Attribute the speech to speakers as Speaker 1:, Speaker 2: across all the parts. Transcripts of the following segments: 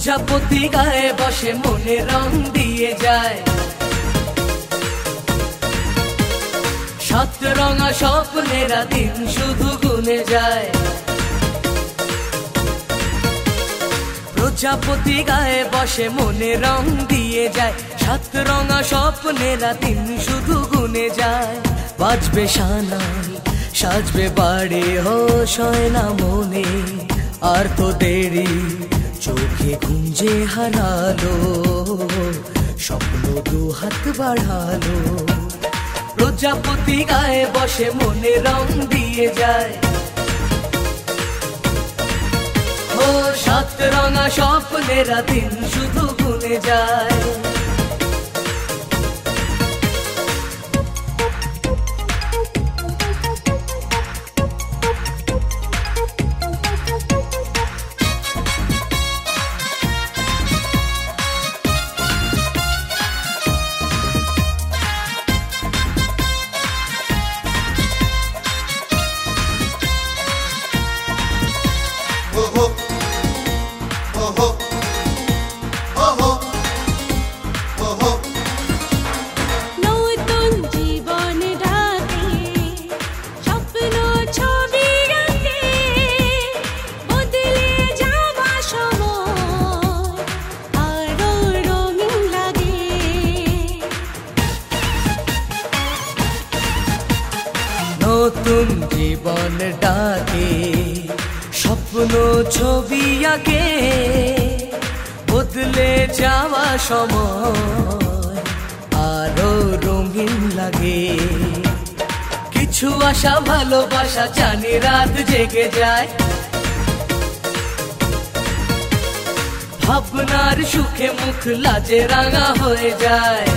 Speaker 1: প্রজাপতি গায়ে বসে মনে রং দিয়ে যায়, সাত রঙা স্বপ্নেরা দিন শুধু গুনে যায়। প্রজাপতি গায়ে বসে মনে রং দিয়ে যায়, সাত রঙা স্বপ্নেরা দিন শুধু গুনে যায়। বাজবে সানাই সাজবে বাড়ি, হোশ হয় না মনে আর তো দেরি, চোখে গুঞ্জে হারালো স্বপ্ন দু হাত বাড়ালো। প্রজাপতি গায়ে বসে মনে রং দিয়ে যায়, ও সাত রঙা স্বপ্নেরা দিন শুধু গুনে যায়। নতুন জীবন ডাকে স্বপ্ন ছবি আঁকে, বদলে যাওয়া সময় আরো রঙিন লাগে। কিছু আশা ভালোবাসা জানি রাত জেগে যায়, ভাবনার সুখে মুখ লাজে রাঙা হয়ে যায়।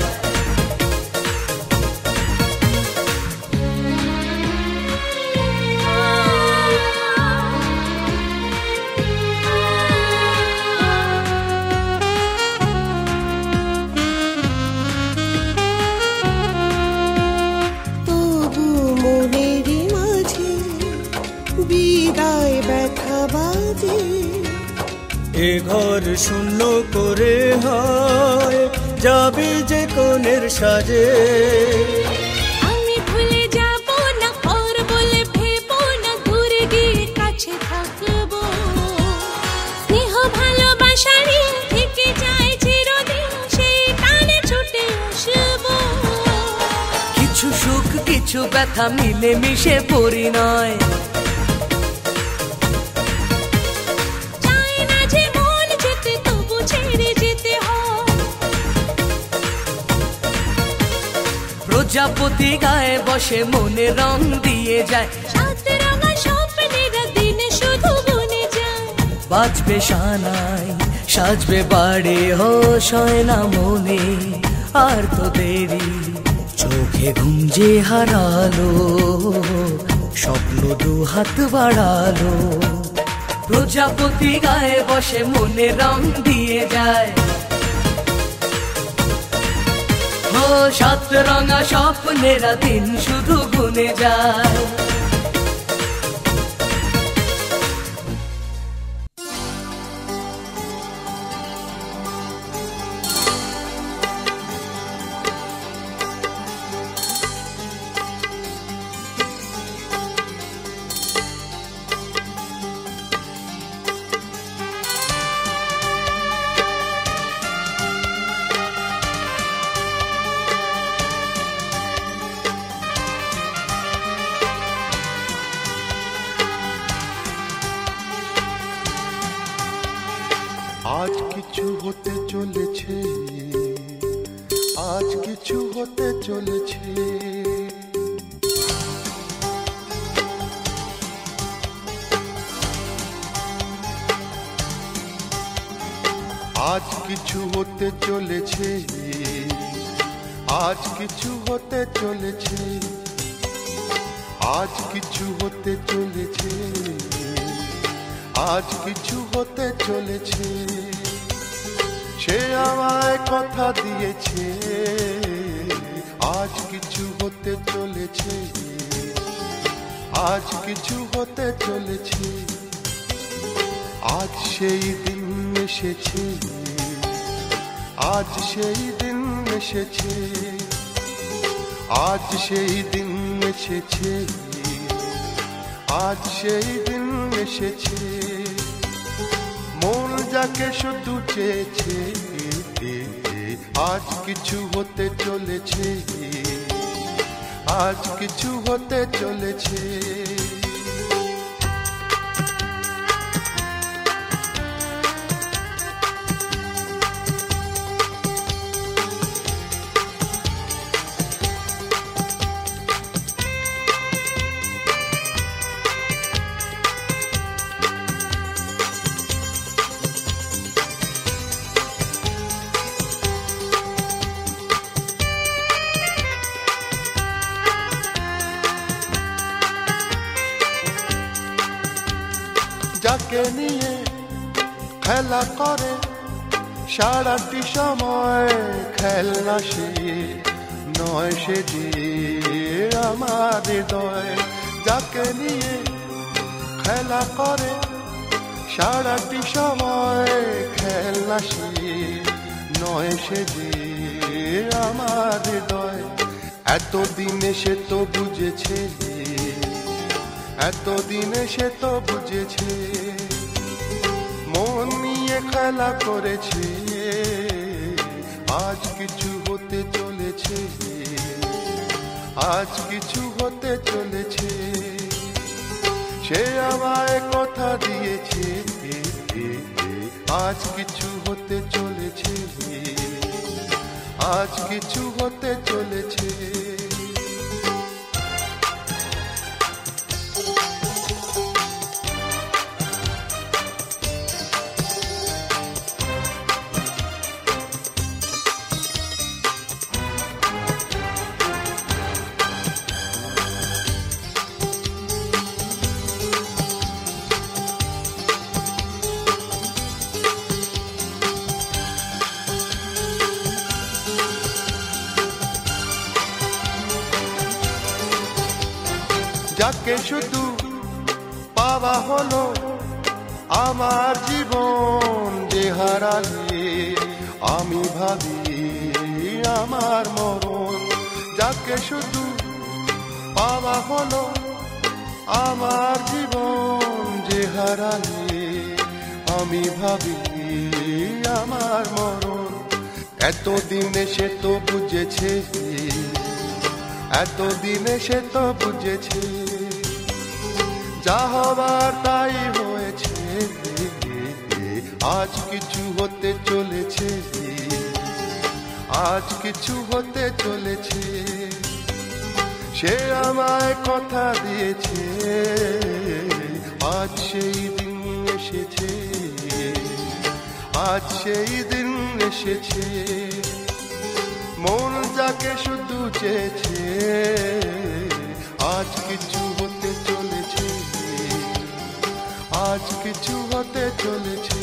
Speaker 2: বিদায় ব্যথা বাজে,
Speaker 3: এ ঘর শূন্য করে হয় যাবে যে কোণের সাজে।
Speaker 2: আমি ভুলে যাব না আর বলে ভেবো না, দূরে গিয়ে কাছে থাকবো। স্নেহ ভালোবাসারই থেকে যায় চিরদিন, সেই টানে ছুটে আসবো।
Speaker 1: কিছু সুখ কিছু ব্যথা মিলে মিশে পরিণয়, প্রজাপতি গায়ে বসে মনে রং দিয়ে যায়,
Speaker 2: সাত রঙা স্বপ্নেরা দিন শুধু গুনে যায়।
Speaker 1: বাজবে সানাই সাজবে বাড়ি, হোশ হয় না মনে আর তো দেরি, চোখে গুঞ্জে হারালো স্বপ্ন দু হাত বাড়ালো। প্রজাপতি গায়ে বসে মনে রং দিয়ে যায়, ও সাত রঙা স্বপ্নেরা দিন শুধু গুনে যায়।
Speaker 4: আজ কিছু হতে চলেছে, আজ কিছু হতে চলেছে। আজ কিছু হতে চলেছে, আজ কিছু হতে চলেছে, আজ কিছু হতে চলেছে, আজ কিছু হতে চলেছে। সে আমায় কথা দিয়েছে, আজ কিছু হতে চলেছে, আজ কিছু হতে চলেছে। আজ সেই দিন এসেছে, আজ সেই দিন এসেছে, আজ সেই দিন এসেছে, আজ সেই দিন এসেছে। মন যাকে শুধু চেয়েছে, আজ কিছু হতে চলেছে, আজ কিছু হতে চলেছে। যাকে নিয়ে খেলা করে সারাটি সময়, খেলনা সে নয়, সে যে আমার হৃদয়। যাকে নিয়ে খেলা করে সারাটি সময়, খেলনা সে নয়, সে যে আমার হৃদয়। এতদিনে সে তো বুঝেছে, এতদিনে সে তো বুঝেছে, মন নিয়ে খেলা করেছে, আজ কিছু হতে চলেছে, আজ কিছু হতে চলেছে। সে আমায় কথা দিয়েছে, আজ কিছু হতে চলেছে, আজ কিছু হতে চলেছে। যাকে শুধু পাওয়া হলো আমার জীবন, যে হারালে আমি ভাবি আমার মরণ। যাকে শুধু পাওয়া হলো আমার জীবন, যে হারালে আমি ভাবি আমার মরণ। এতদিনে সে তো বুঝেছে, এতদিনে সে তো বুঝেছে, যা হবার তাই হয়েছে, আজ কিছু হতে চলেছে, আজ কিছু হতে চলেছে। সে আমায় কথা দিয়েছে, আজ সেই দিন এসেছে, আজ সেই দিন এসেছে। মন যাকে শুধু চেয়েছে, আজ কিছু হতে চলেছে, আজ কিছু হতে চলেছে।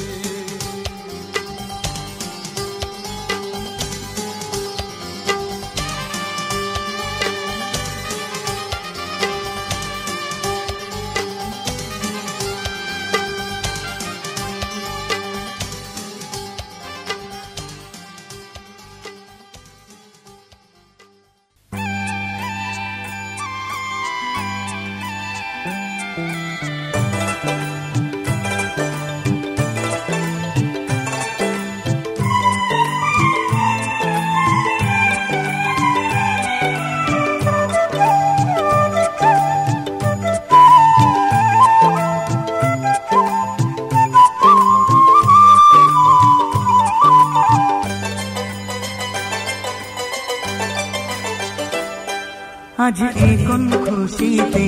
Speaker 5: আজ এই কোন খুশিতে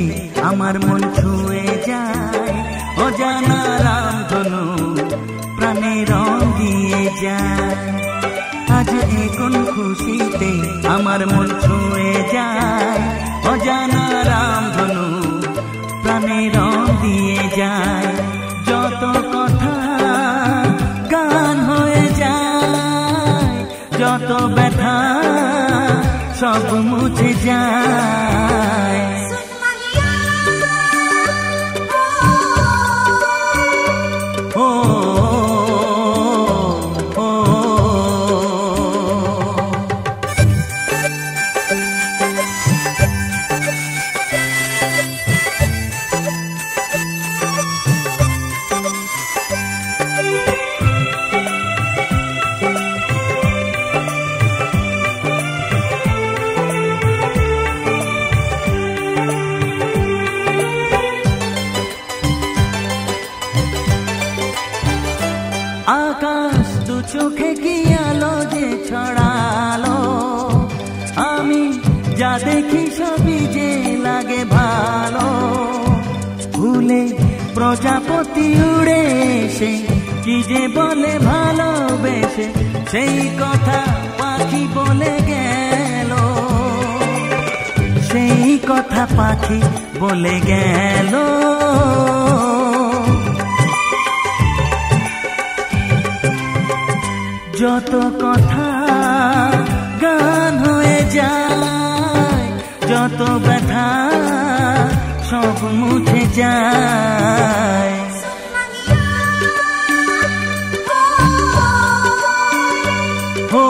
Speaker 5: আমার মন ছুঁয়ে যায়, অজানা রামধনু প্রাণে রং দিয়ে যায়। আজ এই কোন খুশিতে আমার মন ছুঁয়ে যায়, অজানা রামধনু প্রাণে রং দিয়ে যায়। যত কথা গান হয়ে যায়, যত ব্যথা সব মুছে যায়। ও আকাশ দু চোখে কি আলো যে ছড়ালো, আমি যা দেখি সবই যে লাগে ভালো। ভুলে প্রজাপতি উড়ে এসে কি যে বলে ভালোবেসে, সেই কথা পাখি বলে গেল, সেই কথা পাখি বলে গেল। যত কথা গান হয়ে যায়, যত ব্যথা সব মুছে যায়। ও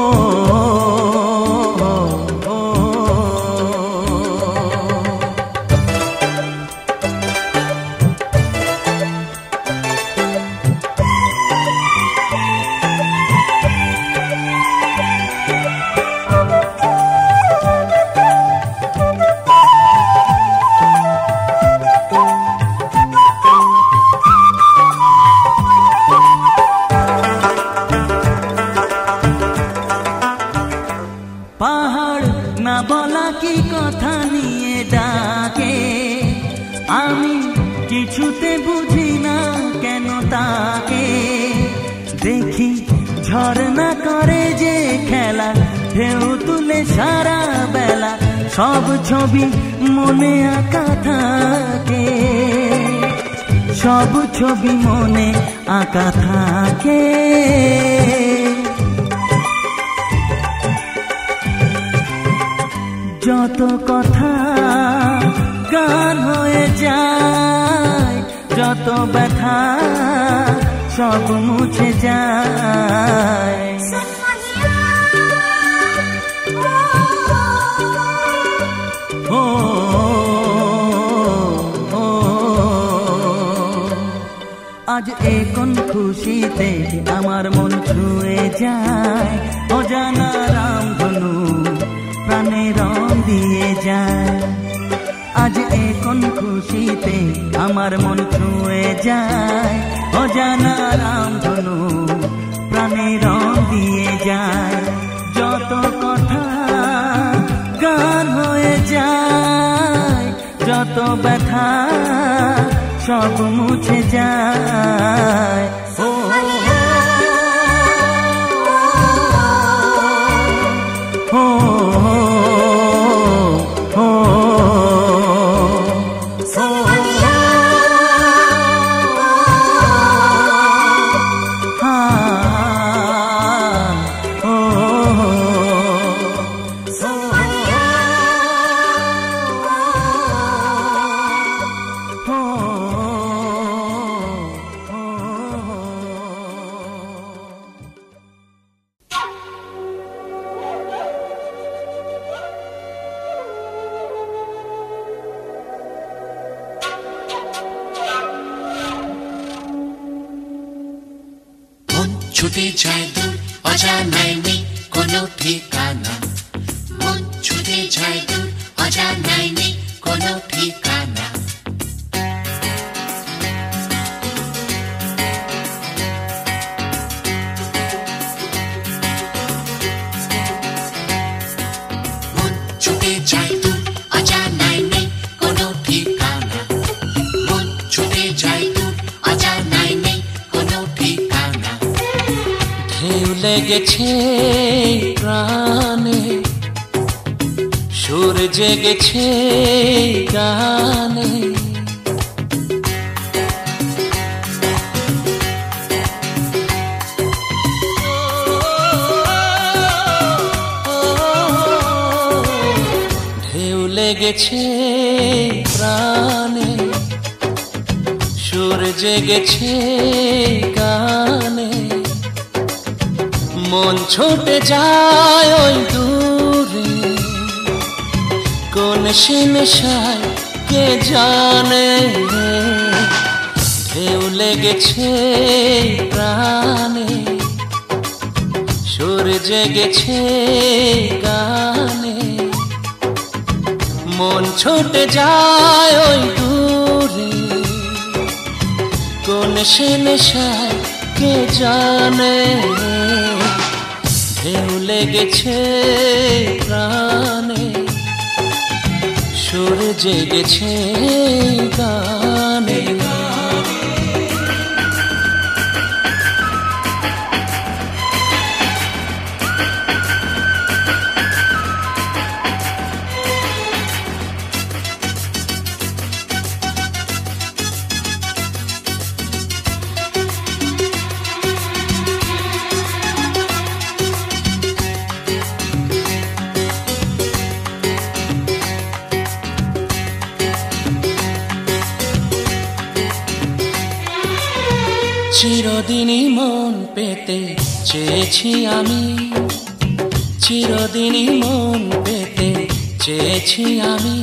Speaker 5: পাহাড় না বলা কি কথা নিয়ে ডাকে, আমি কিছুতে বুঝি না কেন তাকে। দেখি ঝর্ণা করে যে খেলা, ঢেউ তুলে সারা বেলা, সব ছবি মনে আঁকা থাকে, সব ছবি মনে আঁকা থাকে। যত কথা গান হয়ে যায়, যত ব্যথা সব মুছে যায়। ও আজ এ কোন খুশিতে আমার মন ছুঁয়ে যায়, অজানা রামধনু প্রাণে রং দিয়ে যায়। আজ এ কোন খুশিতে আমার মন ছুঁয়ে যায়, অজানা রামধনু প্রাণে রং দিয়ে যায়। যত কথা গান হয়ে যায়, যত ব্যথা সব মুছে যায়। ও
Speaker 6: ছুটে যায় দূর অজানায় নেই কোনো ঠিকানা, মন ছুটে যায় দূর অজানায় নেই কোনো ঠিকানা। মন ছুটে যায় দূর অজানায় নেই কোনো ঠিকানা, মন ছুটে যায় দূর অজানায় নেই কোনো ঠিকানা। ঢেউ লেগেছে প্রাণে, সুর জেগেছে গানে, ঢেউ লেগেছে প্রাণে, সুর জেগেছে গানে। মন ছুটে যায় ওই দূরে, কোন সে নেশায় কে জানে। ঢেউ লেগেছে প্রাণে, সুর জেগেছে গানে। মন ছুটে যায় ওই দূরে, কোন সে নেশায়
Speaker 7: কে জানে ঢেউ লেগেছে প্রাণে সুর জেগেছে গানে চিরদিনই মন পেতে চেয়েছি আমি চিরদিনই মন পেতে চেয়েছি আমি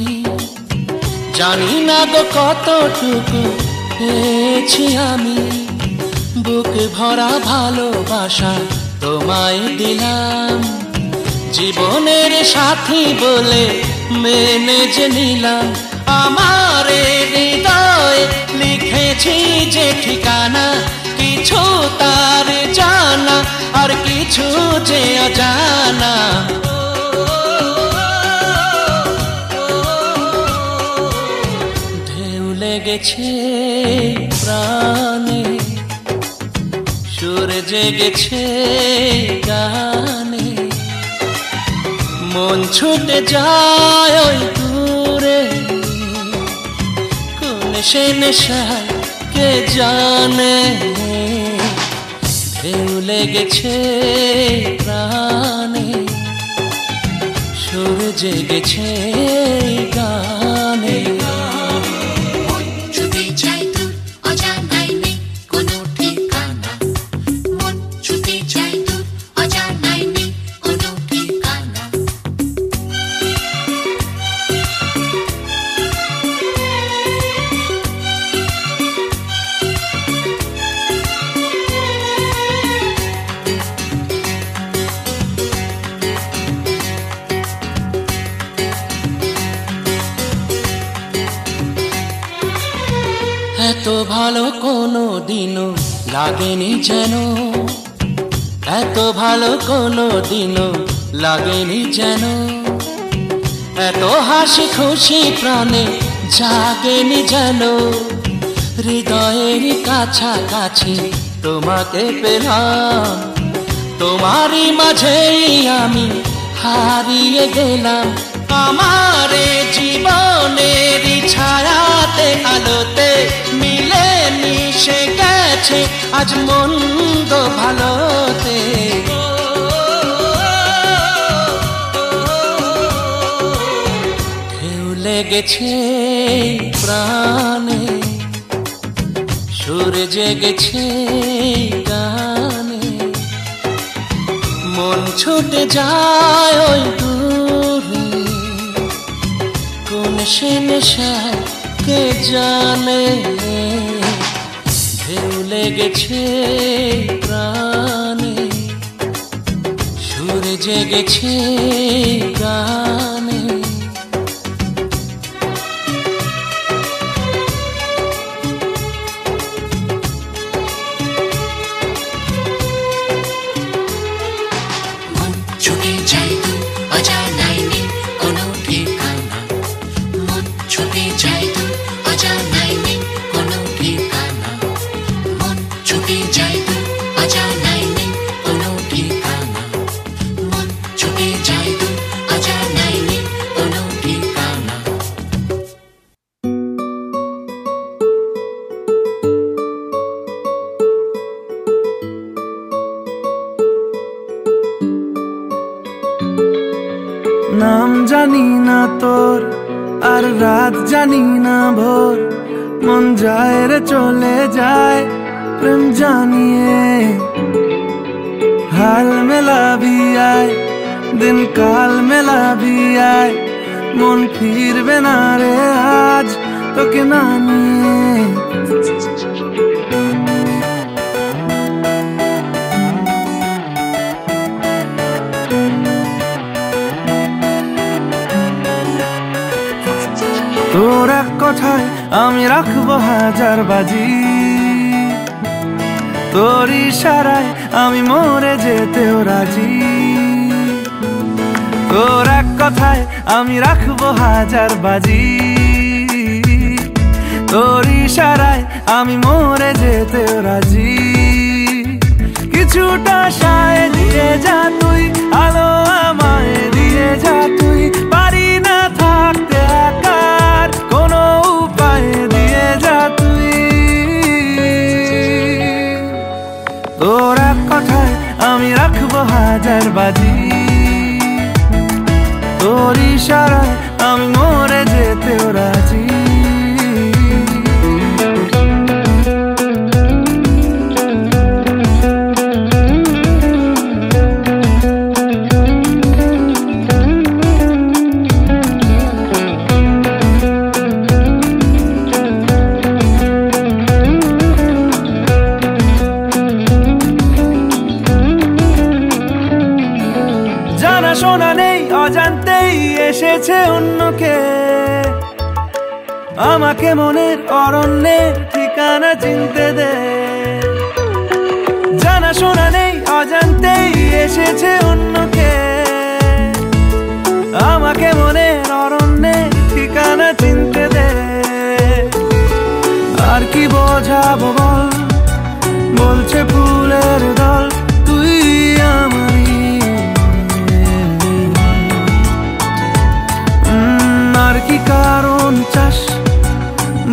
Speaker 7: জানি না গো কতটুকু পেয়েছি আমি বুক ভরা ভালোবাসা তোমায় দিলাম জীবনের সাথী বলে মেনে যে নিলাম আমার হৃদয়ে লিখেছি যে ঠিকানা কিছু তার জানা আর কিছু যে অজানা ঢেউ লেগেছে প্রাণে সুর জেগেছে গানে মন ছুটে যায় ওই দূরে কোন সে নেশায় কে জানে ঢেউ লেগেছে প্রাণে সুর জেগেছে গানে
Speaker 6: ছুটে যায় দূর অজানায় নেই কোনো ঠিকানা মন ছুটে যায় দূর অজানায় নেই কোনো ঠিকানা
Speaker 7: এত ভালো কোনো দিনও লাগেনি যেন এত ভালো কোনো দিনও লাগেনি যেন এত হাসি খুশি প্রাণে জাগেনি যেন হৃদয়ের কাছাকাছি তোমাকে পেলাম তোমারই মাঝেই আমি হারিয়ে গেলাম আমার জীবনের ছায়াতে আলোতে মিলে মিশে গেছে আজ মন্দ ভালোতে ঢেউ লেগেছে প্রাণে সুর জেগেছে গানে মন ছুটে যায় ওই দূরে কোন সে নেশায় কে জানে ঢেউ লেগেছে প্রাণে সুর জেগেছে গানে
Speaker 6: মন ছুটে যায় দূর অজানায় নেই কোনো ঠিকানা মন ছুটে যায় দূর অজানায় নেই কোনো ঠিকানা মন ছুটে যায় দূর অজানায় নেই কোনো ঠিকানা মন ছুটে যায় দূর অজানায় নেই কোনো ঠিকানা
Speaker 3: নাম জানি না তোর আর রাত জানি না ভোর মন যায় রে চলে যায় প্রেম জানিয়ে হাল মেলা भी आए दिन काल मेला भी आए মন ফিরবে না রে আজ তোকে না নিয়ে তোর এক কথায় আমি রাখবো হাজার বাজি তোর ইশারায় আমি মরে যেতেও রাজি। তোর এক কথায় আমি রাখবো হাজার বাজি। তোর ইশারায় আমি মরে যেতেও রাজি। কিছুটা সায় দিয়ে যা তুই, আলো আমায় দিয়ে যা তুই, পারি না থাকতে একার কোনো উপায় দিয়ে যা তুই। তোর এক কথায় আমি রাখবো হাজার বাজি। তোর ইশারায় আমি মরে যেতেও রাজি। শোনা নেই অজান্তেই এসেছে অন্যকে, আমাকে মনের অরণ্যের ঠিকানা চিনতে দে। জানা শোনা নেই অজান্তেই এসেছে অন্যকে, আমাকে মনের অরণ্যের ঠিকানা চিনতে দে। আর কি বোঝাবো বল, বলছে ফুলের দল তুই আমারই। আর কি কারণ চাস,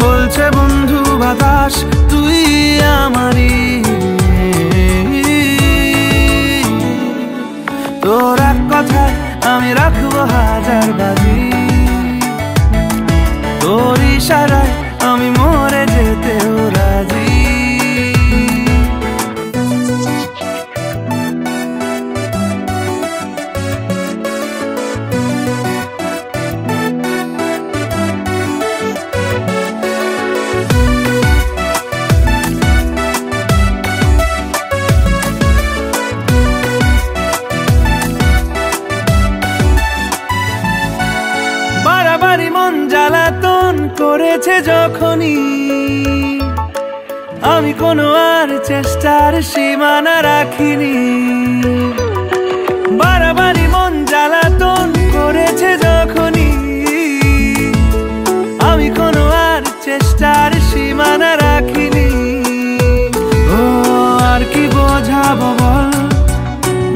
Speaker 3: বলছে বন্ধু বাতাস তুই আমারই। তোর এক কথায় আমি রাখবো হাজার বাজি। তোর ইশারায় আমি মরে যেতেও রাজি। বাড়াবাড়ি মন জ্বালাতন করেছে যখনই, আমি কোনো আর চেষ্টার সীমানা রাখিনি। বাড়াবাড়ি মন জ্বালাতন করেছে যখনই, আমি কোনো আর চেষ্টার সীমানা রাখিনি। ও আর কি বোঝাবো বল,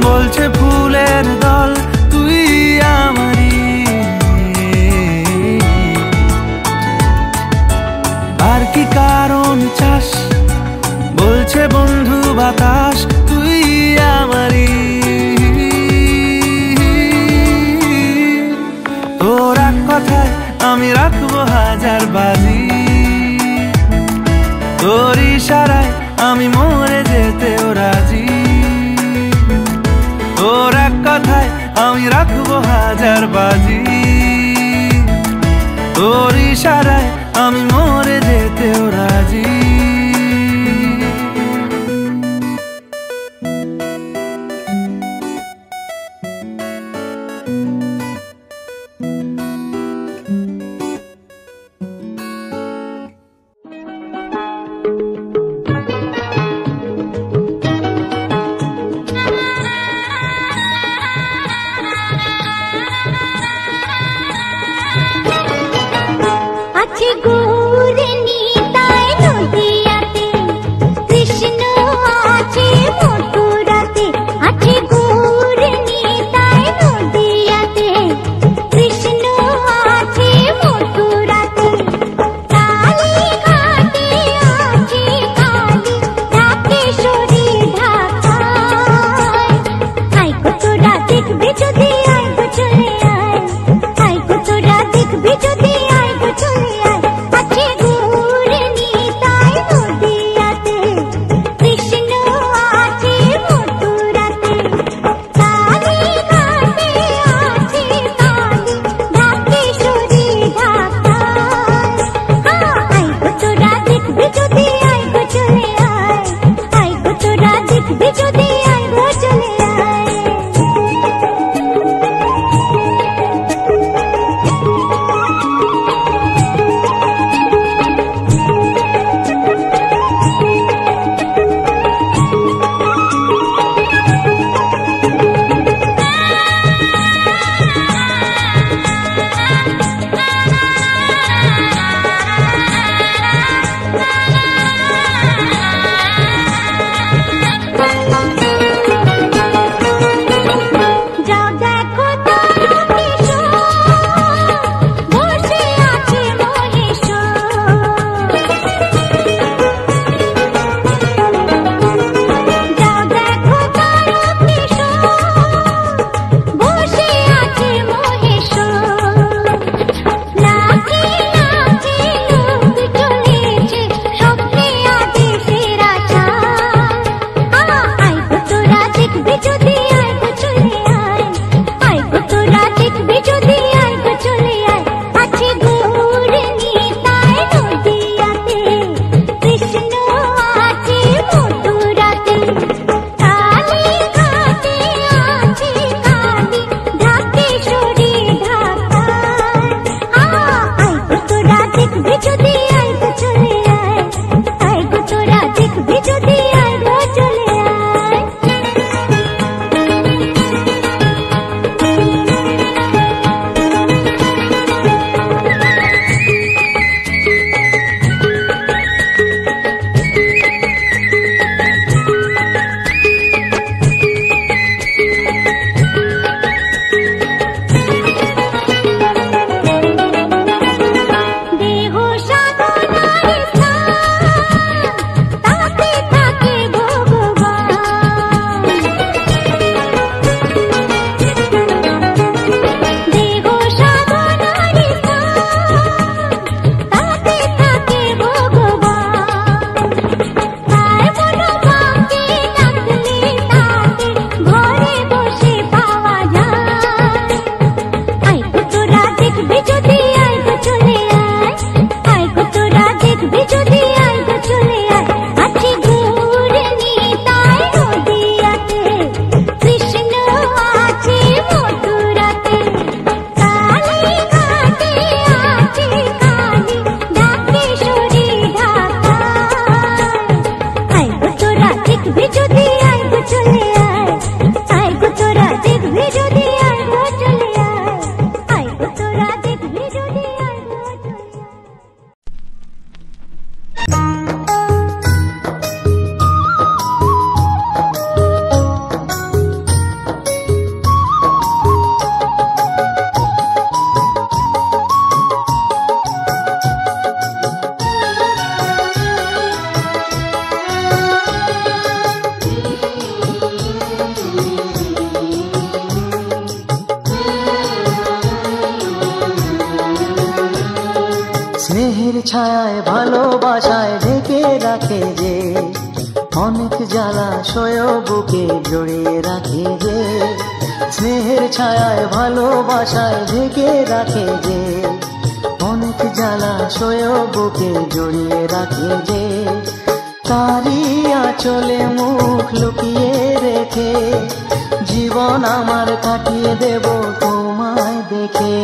Speaker 3: বলছে ফুলের দল তুই আমারই। আর কি কারণ চাস, বলছে বন্ধু বাতাস তুই আমারই। তোর এক কথায় আমি রাখবো হাজার বাজি। তোর ইশারায় আমি মরে যেতেও রাজি। তোর এক কথায় আমি রাখবো হাজার বাজি। তোর ইশারায় আমি মরে যেতেও রাজি।
Speaker 2: আছে গৌরে নিতাই নদিয়াতে, কৃষ্ণ আছে মথুরাতে। আছে গৌরে নিতাই নদিয়াতে, কৃষ্ণ আছে মথুরাতে। কালী ঘাটে আছে কালী, ঢাকেশ্বরী ঢাকায়। আয় গো তোরা দেখবি যদি, আয় গো চলে আয়। আয় গো তোরা দেখবি যদি, আয় গো চলে আয়। যদি আয় গো চলে আয় গো তোরা দেখবি যদি আয় গো চলে আয় গো তোরা দেখবি যদি আয় গো চলে
Speaker 7: স্নেহের ছায়ায় ভালোবাসায় ঢেকে রাখে যে অনেক জ্বালাশয় বুকে জড়িয়ে রাখে যে স্নেহের ছায়ায় ভালোবাসায় ঢেকে রাখে যে অনেক জ্বালাশয় বুকে জড়িয়ে রাখে যে তারই আঁচলে মুখ লুকিয়ে রেখে জীবন আমার কাটিয়ে দেব তোমায় দেখে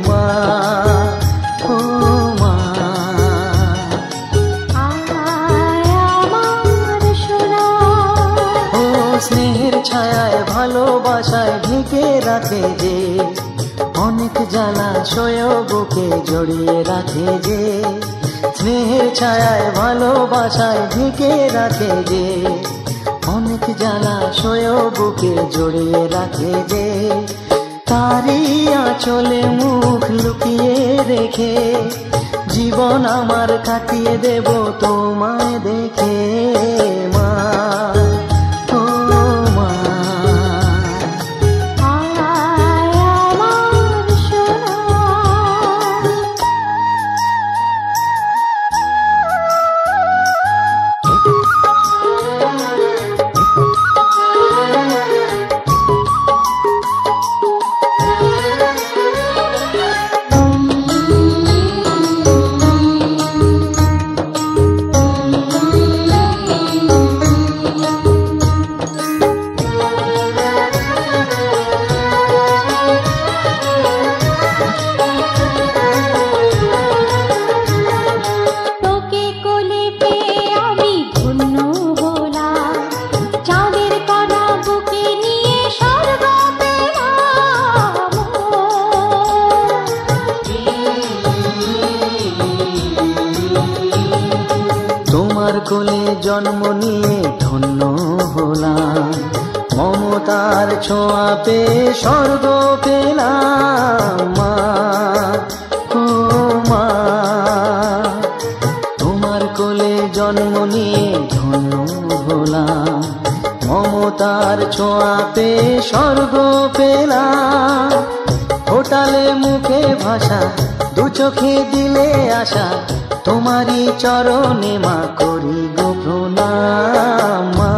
Speaker 7: মা ও মা ও স্নেহের ছায়ায় ভালোবাসায় ঢেকে রাখে যে অনেক জ্বালাশয় বুকে জড়িয়ে রাখে যে স্নেহের ছায়ায় ভালোবাসায় ঢেকে রাখে যে অনেক জ্বালাশয় বুকে জড়িয়ে রাখে যে তারই আঁচলে মুখ লুকিয়ে রেখে জীবন আমার কাটিয়ে দেব তোমায় দেখে মা ও মা
Speaker 2: তোকে কোলে পেয়ে আমি ধন্য হলাম চাঁদের কণা বুকে নিয়ে স্বর্গ পেলাম
Speaker 7: তোমার কোলে জন্ম নিয়ে ধন্য হলাম মমতার ছোঁয়া পেয়ে স্বর্গ পেলাম মা ও মা তোমার কোলে জন্ম নিয়ে ধন্য হলাম মমতার ছোঁয়া পেয়ে স্বর্গ পেলাম হোটালে মুখে ভাষা দু চোখে দিলে আশা তোমারই চরণে মা করি গো প্রণাম মা।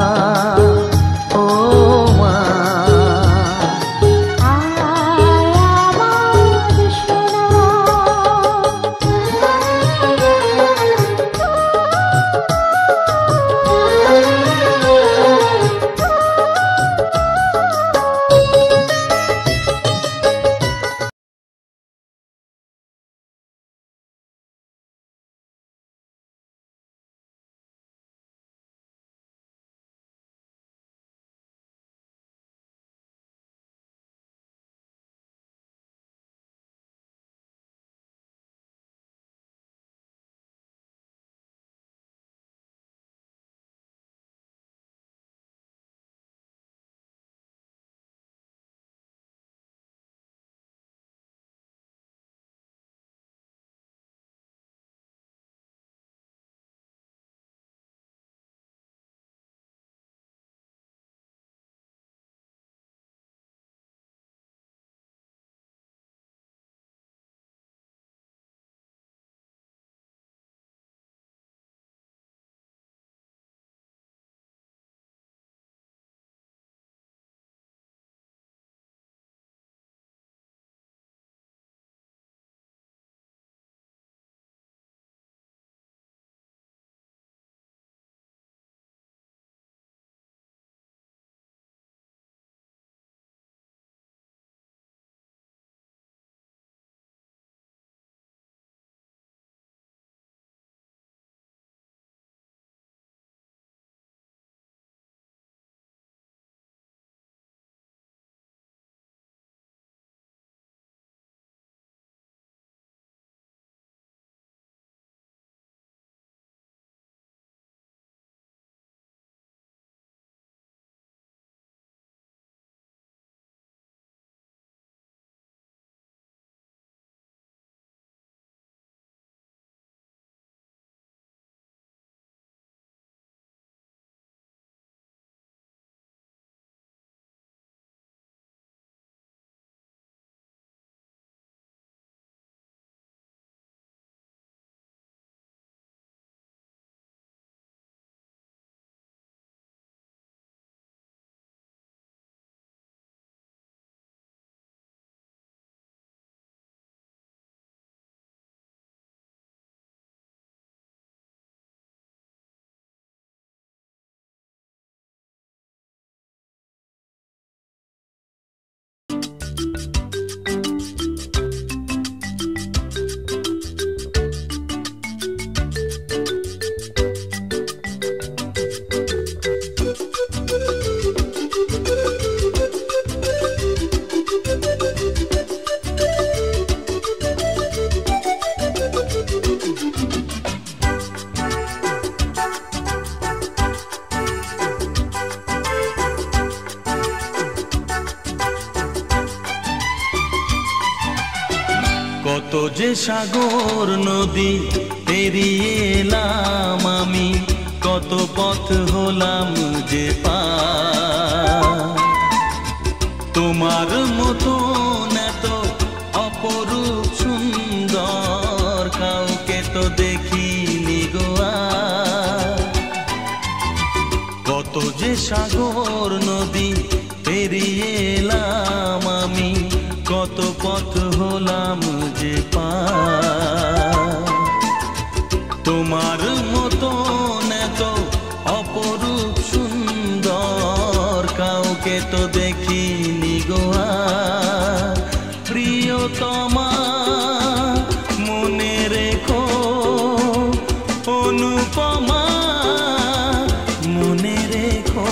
Speaker 5: কত যে সাগর নদী পেরিয়ে এলাম আমি, কত পথ হলাম যে পার। তোমার মতো এত অপরূপ সুন্দর কাউকে তো দেখিনি গো আর। কত যে সাগর নদী পেরিয়ে এলাম আমি, কত পথ হলাম যে পার। তোমার মতো এত অপরূপ সুন্দর কাউকে তো দেখিনি গো আর। প্রিয়তমা মনে রেখো, অনুপমা মনে রেখো।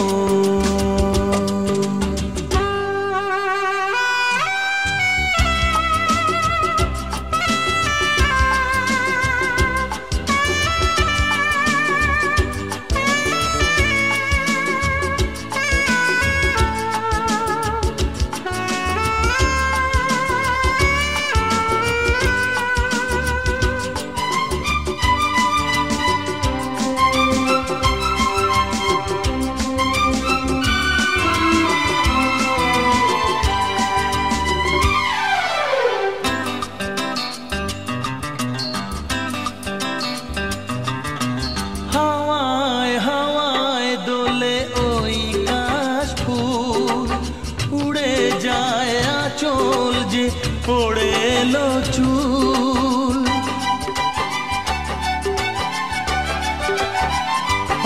Speaker 5: পড়ে এলো চুল,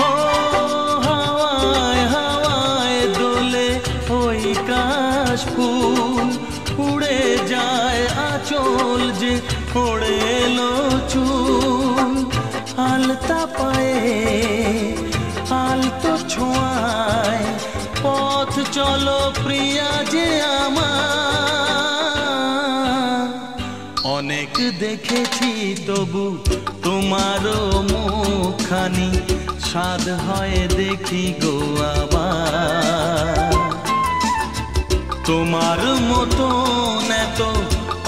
Speaker 5: ও হাওয়ায় হাওয়ায় দোলে ওই কাশ ফুল। উড়ে যায় আঁচল যে পড়ে এলো চুল। আলতা পায়ে আলতো ছোঁয়ায় পথ চলো প্রিয়া যে আমার। অনেক দেখেছি তবু তোমারও মুখখানি, স্বাদ হয় দেখি গো আবার। তোমার মতো এত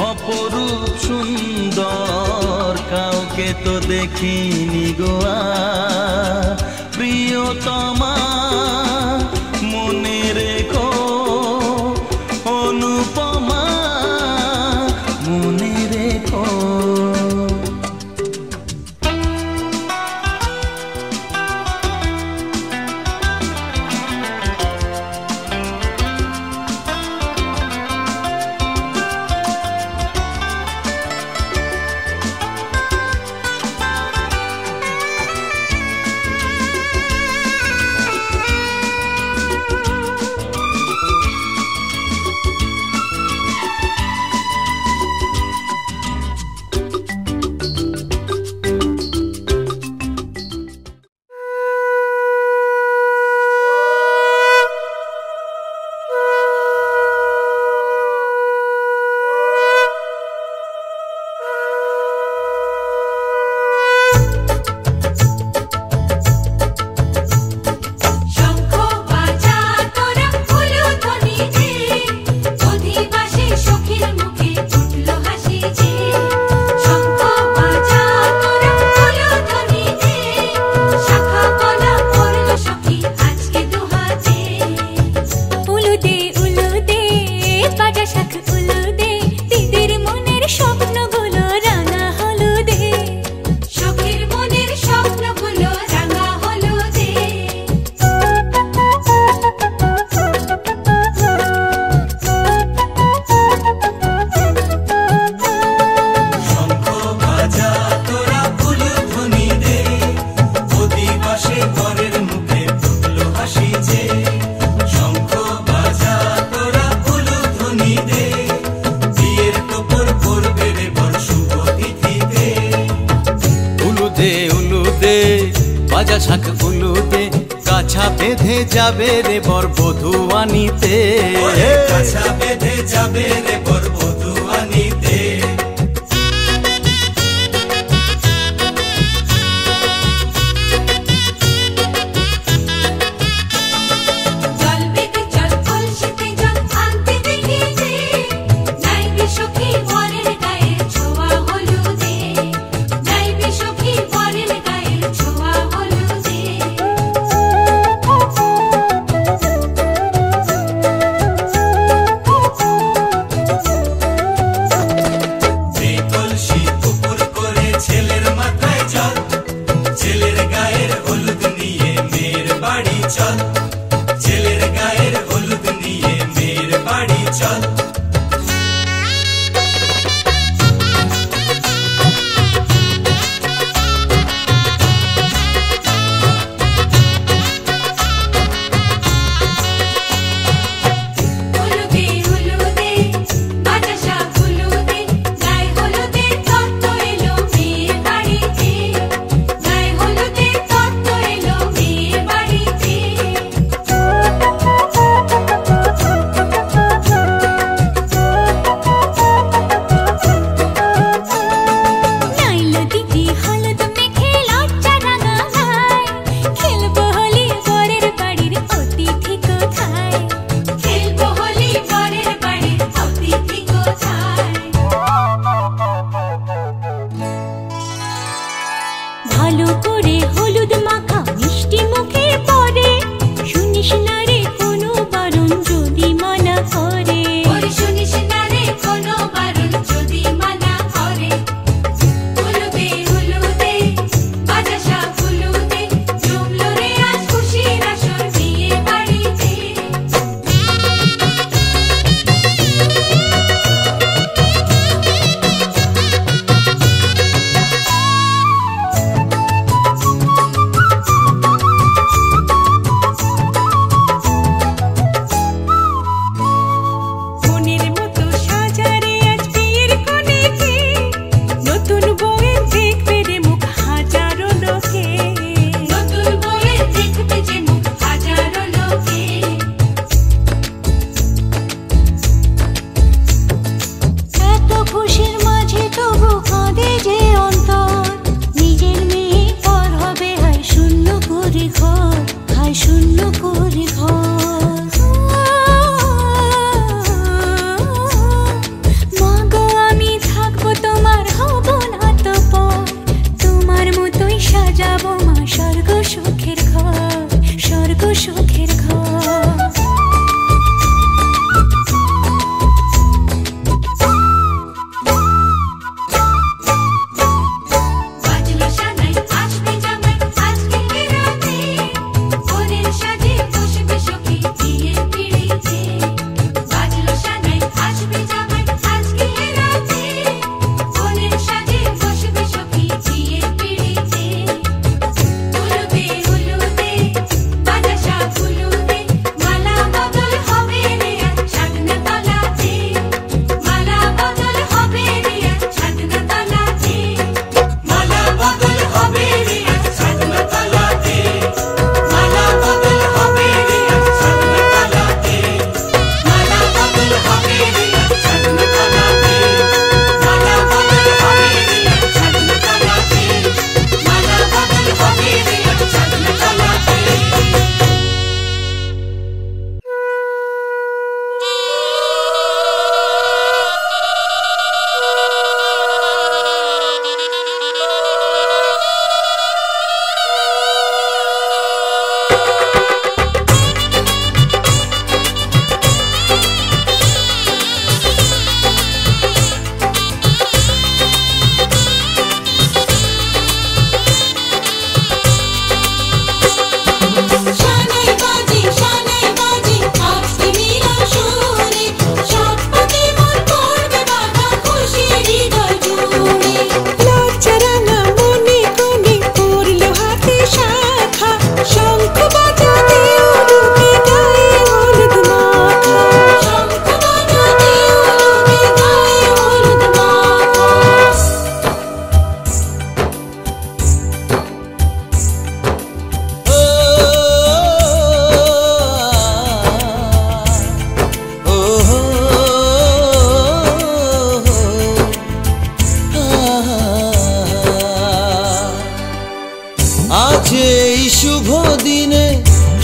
Speaker 5: অপরূপ সুন্দর কাউকে তো দেখিনি গো আর। প্রিয়তমা মনে রেখো, অনুপমা মনে রেখো।
Speaker 8: বাজা শাক উলুতে, কাছা বেঁধে যাবে রে বর বধূ আনিতে।
Speaker 5: কাছা বেঁধে যাবে রে বর বধূ আনিতে।
Speaker 9: সখী বরের গায়ে ছোঁয়া
Speaker 5: চল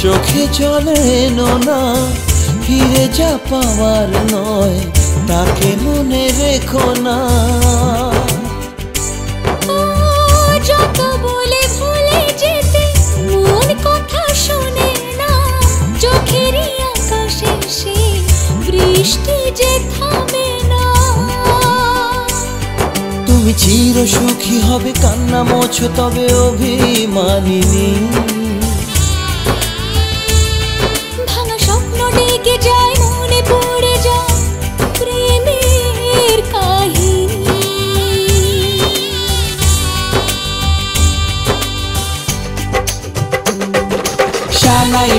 Speaker 7: চোখে চলে না ফিরে যা পাওয়ার নয় তাকে মনে রেখো না
Speaker 2: যত বলে ভুলে যেতে মন কথা শোনে না চোখের আকাশে সে বৃষ্টি যে থামে না
Speaker 7: তুমি চির সুখী হবে কান্না মোছো তবে অভিমানিনী
Speaker 2: ভাঙা স্বপ্ন ডেকে যায় মনে পড়ে যায়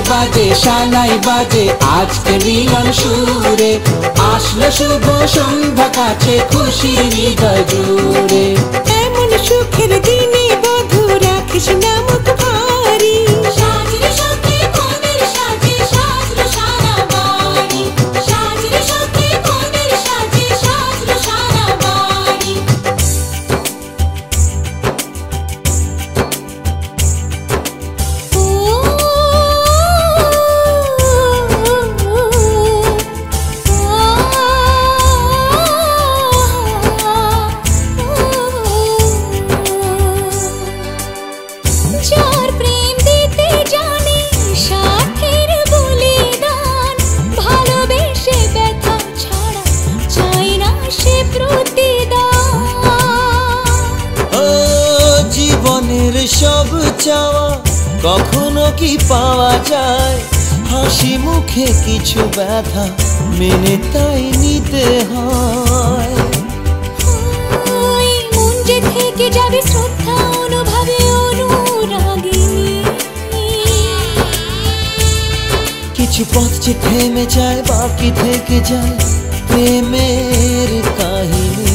Speaker 7: বাজে শালাই বাজে আজকে মিলন সুরে আসলো শুভ সন্ধ্যা কাছে খুশির হৃদয় জুড়ে
Speaker 9: এমন সুখের দিনে বধূ রাখিস না মুখ ভারী সাজরে সাথে কোনের সাজে সাজলো সারা বাড়ি সাজরে সাথে কোনের সাজে সাজলো সারা বাড়ি যার প্রেম দিতে জানে সাথের বলিদান ভালোবেসে ব্যথা ছাড়া চাই না সে প্রতিদান
Speaker 7: ও জীবনের সব চাওয়া কখনো কি পাওয়া যায় হাসি মুখে কিছু ব্যথা মেনে তাই নিতে হয়
Speaker 9: ওই মন যে থেকে যাবে শ্রদ্ধা অনুভবে অনুরাগিনী
Speaker 7: কিছু পথ যে থেমে যায় বাকি থেকে যায় প্রেমের কাহিনী